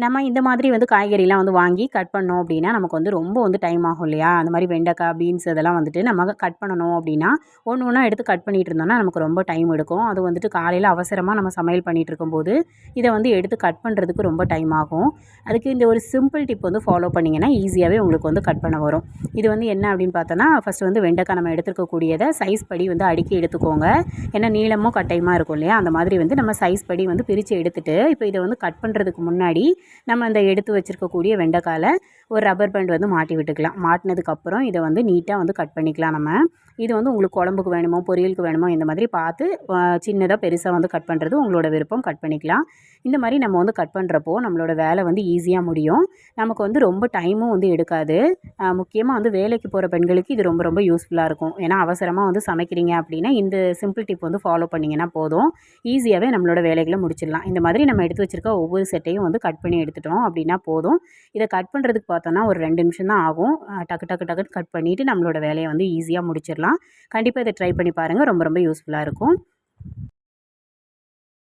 நம்ம இந்த மாதிரி வந்து காய்கறிலாம் வந்து வாங்கி கட் பண்ணோம் அப்படின்னா நமக்கு வந்து ரொம்ப வந்து டைம் ஆகும் இல்லையா? அந்த மாதிரி வெண்டைக்காய், பீன்ஸ் இதெல்லாம் வந்துட்டு நம்ம கட் பண்ணணும் அப்படின்னா, ஒண்ணு ஒண்ணா எடுத்து கட் பண்ணிட்டு இருந்தோம்னா நமக்கு ரொம்ப டைம் எடுக்கும். அது வந்துட்டு காலையில அவசரமா நம்ம சமையல் பண்ணிட்டு இருக்கும்போது, இத வந்து எடுத்து கட் பண்ணுறதுக்கு ரொம்ப டைம் ஆகும். அதுக்கு இந்த ஒரு சிம்பிள் டிப் வந்து ஃபாலோ பண்ணிங்கன்னா, ஈஸியாவே உங்களுக்கு வந்து கட் பண்ண வரும். இது வந்து என்ன அப்படின்னு பார்த்தோன்னா, ஃபர்ஸ்ட் வந்து வெண்டைக்காய் நம்ம எடுத்துருக்கக்கூடியத சைஸ் படி வந்து அடுக்கி எடுத்துக்கோங்க. ஏன்னா நீளமும் கட்டையுமா இருக்கும் இல்லையா? அந்த மாதிரி வந்து நம்ம சைஸ் படி வந்து பிரித்து எடுத்துட்டு, இப்போ இத வந்து கட் பண்ணுறதுக்கு முன்னாடி நம்ம அந்த எடுத்து வச்சிருக்கக்கூடிய வெண்டைக்காயில ஒரு ரப்பர் பேண்ட் வந்து மாட்டி விட்டுக்கலாம். மாட்டினதுக்கப்புறம் இதை வந்து நீட்டாக வந்து கட் பண்ணிக்கலாம் நம்ம. இது வந்து உங்களுக்கு குழம்புக்கு வேணுமோ, பொரியலுக்கு வேணுமோ இந்த மாதிரி பார்த்து சின்னதாக பெருசாக வந்து கட் பண்ணுறது உங்களோட விருப்பம், கட் பண்ணிக்கலாம். இந்த மாதிரி நம்ம வந்து கட் பண்ணுறப்போ நம்மளோட வேலை வந்து ஈஸியாக முடியும். நமக்கு வந்து ரொம்ப டைமும் வந்து எடுக்காது. முக்கியமாக வந்து வேலைக்கு போகிற பெண்களுக்கு இது ரொம்ப ரொம்ப யூஸ்ஃபுல்லாக இருக்கும். ஏன்னா அவசரமாக வந்து சமைக்கிறீங்க அப்படின்னா இந்த சிம்பிள் டிப் வந்து ஃபாலோ பண்ணிங்கன்னா போதும். ஈஸியாகவே நம்மளோட வேலைகளை முடிச்சிடலாம். இந்த மாதிரி நம்ம எடுத்து வச்சிருக்க ஒவ்வொரு செட்டையும் வந்து கட் பண்ணி எடுத்துட்டோம் அப்படின்னா போதும். இதை கட் பண்ணுறதுக்கு பார்த்தோன்னா ஒரு 2 நிமிஷம் தான் ஆகும். டக்கு டக்கு டக்குன்னு கட் பண்ணிவிட்டு நம்மளோட வேலையை வந்து ஈஸியாக முடிச்சிடலாம். கண்டிப்பாக இதை ட்ரை பண்ணி பாருங்கள். ரொம்ப ரொம்ப யூஸ்ஃபுல்லாக இருக்கும்.